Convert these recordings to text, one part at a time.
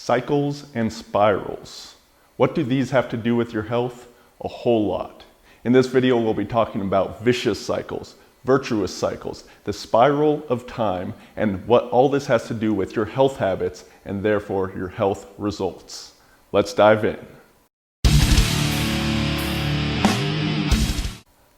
Cycles and spirals. What do these have to do with your health? A whole lot. In this video, we'll be talking about vicious cycles, virtuous cycles, the spiral of time, and what all this has to do with your health habits and therefore your health results. Let's dive in.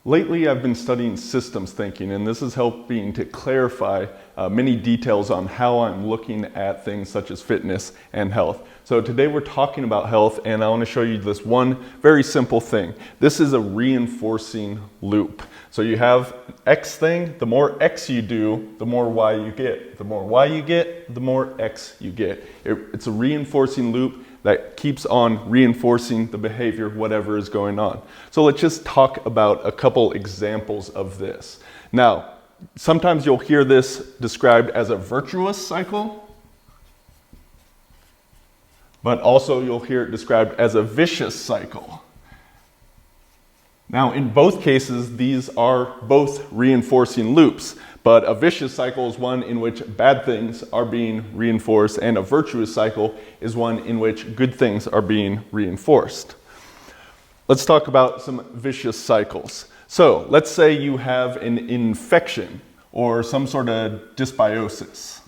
Lately, I've been studying systems thinking, and this is helping to clarify many details on how I'm looking at things such as fitness and health. So today we're talking about health, and I want to show you this one very simple thing. This is a reinforcing loop. So you have X thing, the more X you do, the more Y you get. The more Y you get, the more X you get. It's a reinforcing loop that keeps on reinforcing the behavior, whatever is going on. So let's just talk about a couple examples of this. Now, sometimes you'll hear this described as a virtuous cycle, but also you'll hear it described as a vicious cycle. Now, in both cases, these are both reinforcing loops, but a vicious cycle is one in which bad things are being reinforced, and a virtuous cycle is one in which good things are being reinforced. Let's talk about some vicious cycles. So, let's say you have an infection or some sort of dysbiosis.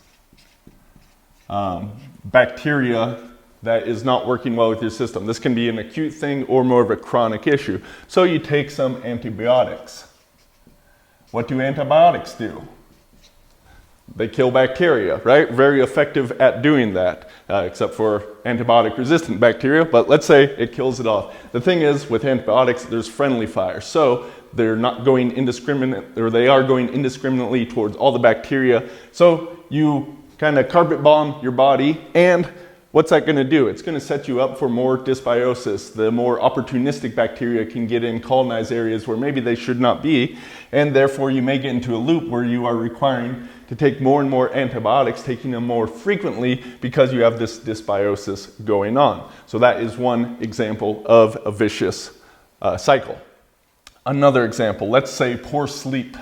Bacteria that is not working well with your system. This can be an acute thing or more of a chronic issue. So you take some antibiotics. What do antibiotics do? They kill bacteria, right? Very effective at doing that, except for antibiotic-resistant bacteria, but let's say it kills it off. The thing is, with antibiotics, there's friendly fire. So they're not going indiscriminate, or they are going indiscriminately towards all the bacteria. So you kind of carpet bomb your body, and what's that going to do? It's going to set you up for more dysbiosis. The more opportunistic bacteria can get in, colonize areas where maybe they should not be, and therefore you may get into a loop where you are requiring to take more and more antibiotics, taking them more frequently because you have this dysbiosis going on. So that is one example of a vicious cycle. Another example, let's say poor sleep.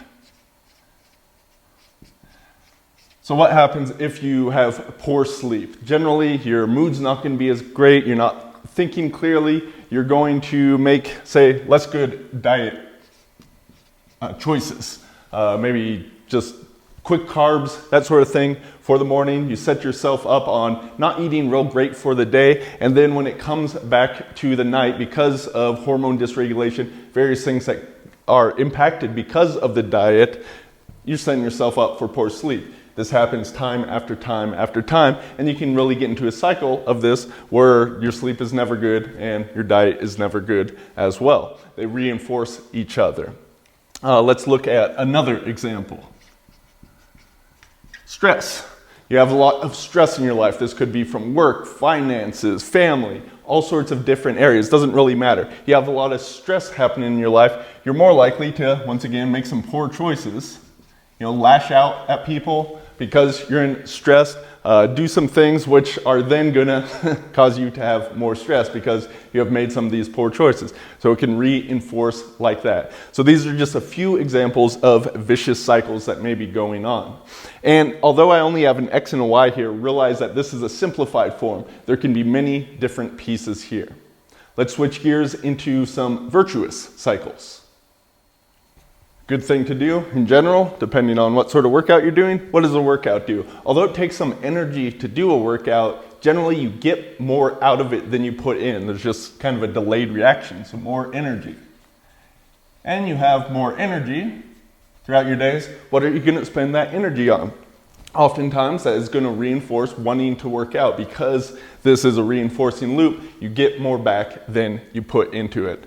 So what happens if you have poor sleep? Generally, your mood's not going to be as great, you're not thinking clearly, you're going to make, say, less good diet choices. Maybe just quick carbs, that sort of thing for the morning. You set yourself up on not eating real great for the day, and then when it comes back to the night, because of hormone dysregulation, various things that are impacted because of the diet, you're setting yourself up for poor sleep. This happens time after time after time, and you can really get into a cycle of this where your sleep is never good and your diet is never good as well. They reinforce each other. Let's look at another example. Stress. You have a lot of stress in your life. This could be from work, finances, family, all sorts of different areas. Doesn't really matter. You have a lot of stress happening in your life. You're more likely to, once again, make some poor choices. Lash out at people because you're in stress, do some things which are then gonna cause you to have more stress because you have made some of these poor choices. So it can reinforce like that. So these are just a few examples of vicious cycles that may be going on. And although I only have an X and a Y here, realize that this is a simplified form. There can be many different pieces here. Let's switch gears into some virtuous cycles. Good thing to do in general, depending on what sort of workout you're doing. What does a workout do? Although it takes some energy to do a workout, generally you get more out of it than you put in. There's just kind of a delayed reaction, so more energy. And you have more energy throughout your days. What are you going to spend that energy on? Oftentimes that is going to reinforce wanting to work out because this is a reinforcing loop. You get more back than you put into it.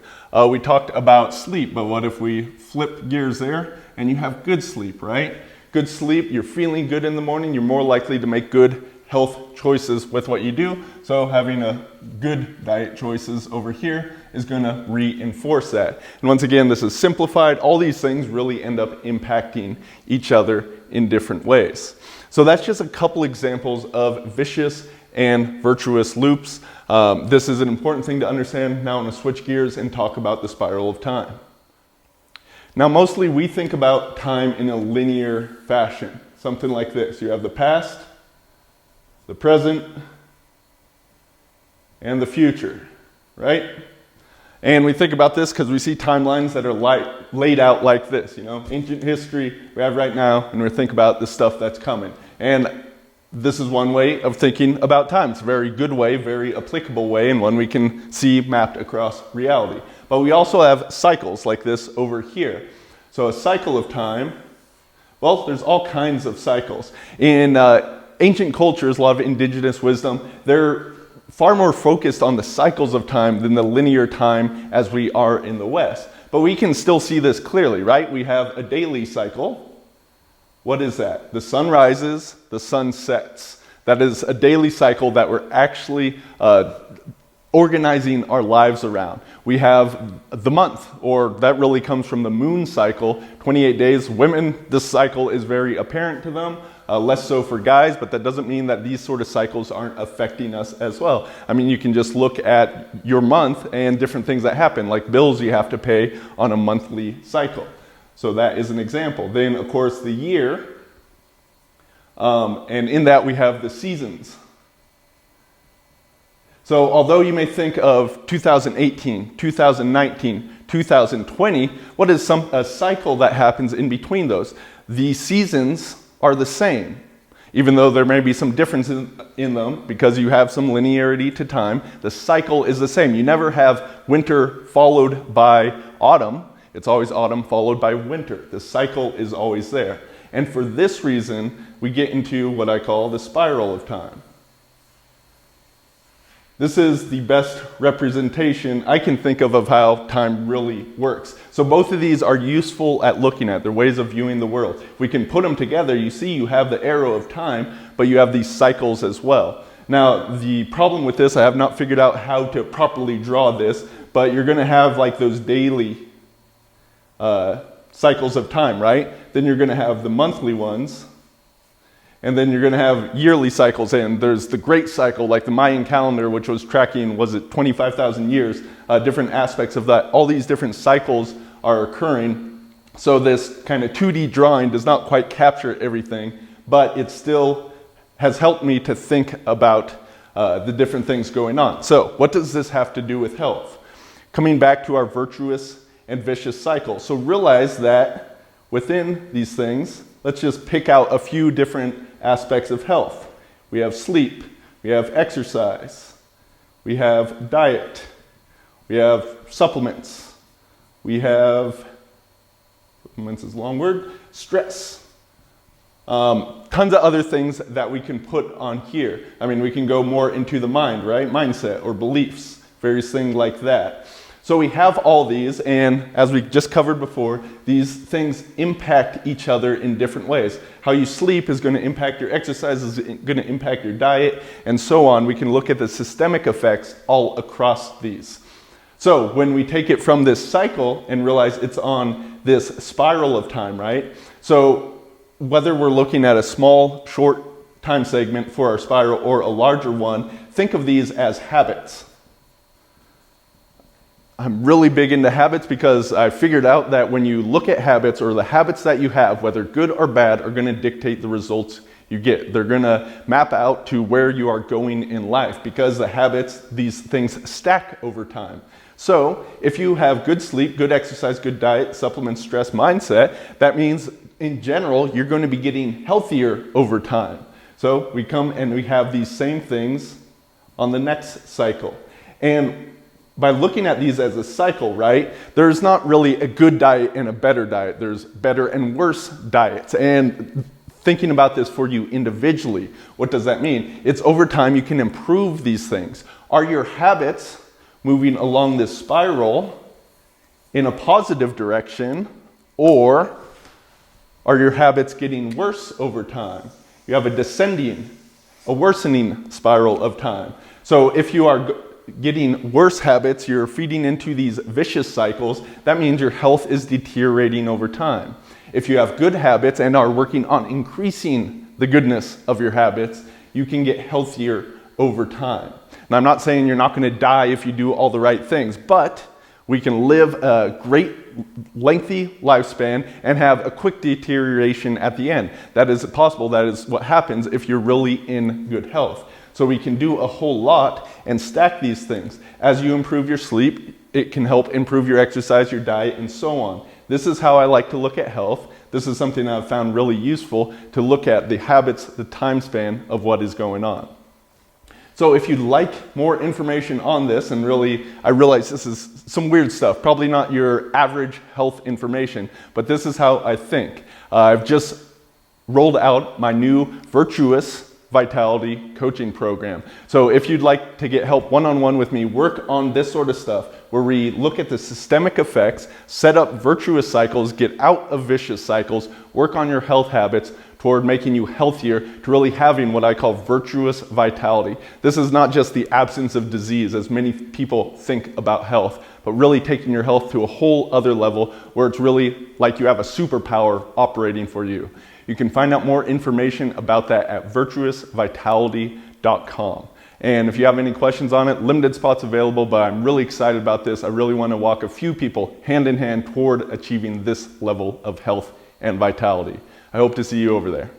We talked about sleep, but what if we flip gears there and you have good sleep, right? Good sleep, you're feeling good in the morning, you're more likely to make good health choices with what you do. So having a good diet choices over here is going to reinforce that. And once again, this is simplified. All these things really end up impacting each other in different ways. So that's just a couple examples of vicious and virtuous loops. This is an important thing to understand. Now I'm going to switch gears and talk about the spiral of time. Now mostly we think about time in a linear fashion, something like this. You have the past, the present, and the future, right? And we think about this because we see timelines that are laid out like this, ancient history we have right now, and we think about the stuff that's coming. And this is one way of thinking about time. It's a very good way, very applicable way, and one we can see mapped across reality. But we also have cycles like this over here. So a cycle of time, well, there's all kinds of cycles. In ancient cultures, a lot of indigenous wisdom, they're far more focused on the cycles of time than the linear time as we are in the West. But we can still see this clearly, right? We have a daily cycle. What is that? The sun rises, the sun sets. That is a daily cycle that we're actually organizing our lives around. We have the month, or that really comes from the moon cycle, 28 days. Women, this cycle is very apparent to them, less so for guys, but that doesn't mean that these sort of cycles aren't affecting us as well. I mean, you can just look at your month and different things that happen, like bills you have to pay on a monthly cycle. So that is an example. Then, of course, the year, and in that we have the seasons. So although you may think of 2018, 2019, 2020, what is a cycle that happens in between those? The seasons are the same, even though there may be some differences in them because you have some linearity to time. The cycle is the same. You never have winter followed by autumn. It's always autumn followed by winter. The cycle is always there. And for this reason, we get into what I call the spiral of time. This is the best representation I can think of how time really works. So both of these are useful at looking at. They're ways of viewing the world. If we can put them together, you see you have the arrow of time, but you have these cycles as well. Now, the problem with this, I have not figured out how to properly draw this, but you're going to have like those daily cycles of time, right? Then you're going to have the monthly ones, and then you're going to have yearly cycles, and there's the great cycle, like the Mayan calendar, which was tracking, 25,000 years, different aspects of that. All these different cycles are occurring, so this kind of 2D drawing does not quite capture everything, but it still has helped me to think about the different things going on. So what does this have to do with health? Coming back to our virtuous and vicious cycle. So realize that within these things, let's just pick out a few different aspects of health. We have sleep, we have exercise, we have diet, we have supplements, we have, supplements is a long word, stress. Tons of other things that we can put on here. I mean, we can go more into the mind, right? Mindset or beliefs, various things like that. So we have all these, and as we just covered before, these things impact each other in different ways. How you sleep is going to impact your exercise, is going to impact your diet, and so on. We can look at the systemic effects all across these. So when we take it from this cycle and realize it's on this spiral of time, right? So whether we're looking at a small, short time segment for our spiral or a larger one, think of these as habits. I'm really big into habits because I figured out that when you look at habits, or the habits that you have, whether good or bad, are going to dictate the results you get. They're going to map out to where you are going in life because the habits, these things stack over time. So if you have good sleep, good exercise, good diet, supplements, stress, mindset, that means in general you're going to be getting healthier over time. So we come and we have these same things on the next cycle. And by looking at these as a cycle, right, there's not really a good diet and a better diet. There's better and worse diets. And thinking about this for you individually, what does that mean? It's over time you can improve these things. Are your habits moving along this spiral in a positive direction, or are your habits getting worse over time? You have a worsening spiral of time. So if you are getting worse habits, you're feeding into these vicious cycles, that means your health is deteriorating over time. If you have good habits and are working on increasing the goodness of your habits, you can get healthier over time. And I'm not saying you're not going to die if you do all the right things, but we can live a great lengthy lifespan and have a quick deterioration at the end. That is possible. That is what happens if you're really in good health. So we can do a whole lot and stack these things. As you improve your sleep, it can help improve your exercise, your diet, and so on. This is how I like to look at health. This is something I've found really useful to look at the habits, the time span of what is going on. So if you'd like more information on this, and really, I realize this is some weird stuff, probably not your average health information, but this is how I think. I've just rolled out my new Virtuous Vitality coaching program. So if you'd like to get help one-on-one with me, work on this sort of stuff, where we look at the systemic effects, set up virtuous cycles, get out of vicious cycles, work on your health habits toward making you healthier, to really having what I call virtuous vitality. This is not just the absence of disease, as many people think about health, but really taking your health to a whole other level where it's really like you have a superpower operating for you. You can find out more information about that at virtuousvitality.com. And if you have any questions on it, limited spots available, but I'm really excited about this. I really want to walk a few people hand in hand toward achieving this level of health and vitality. I hope to see you over there.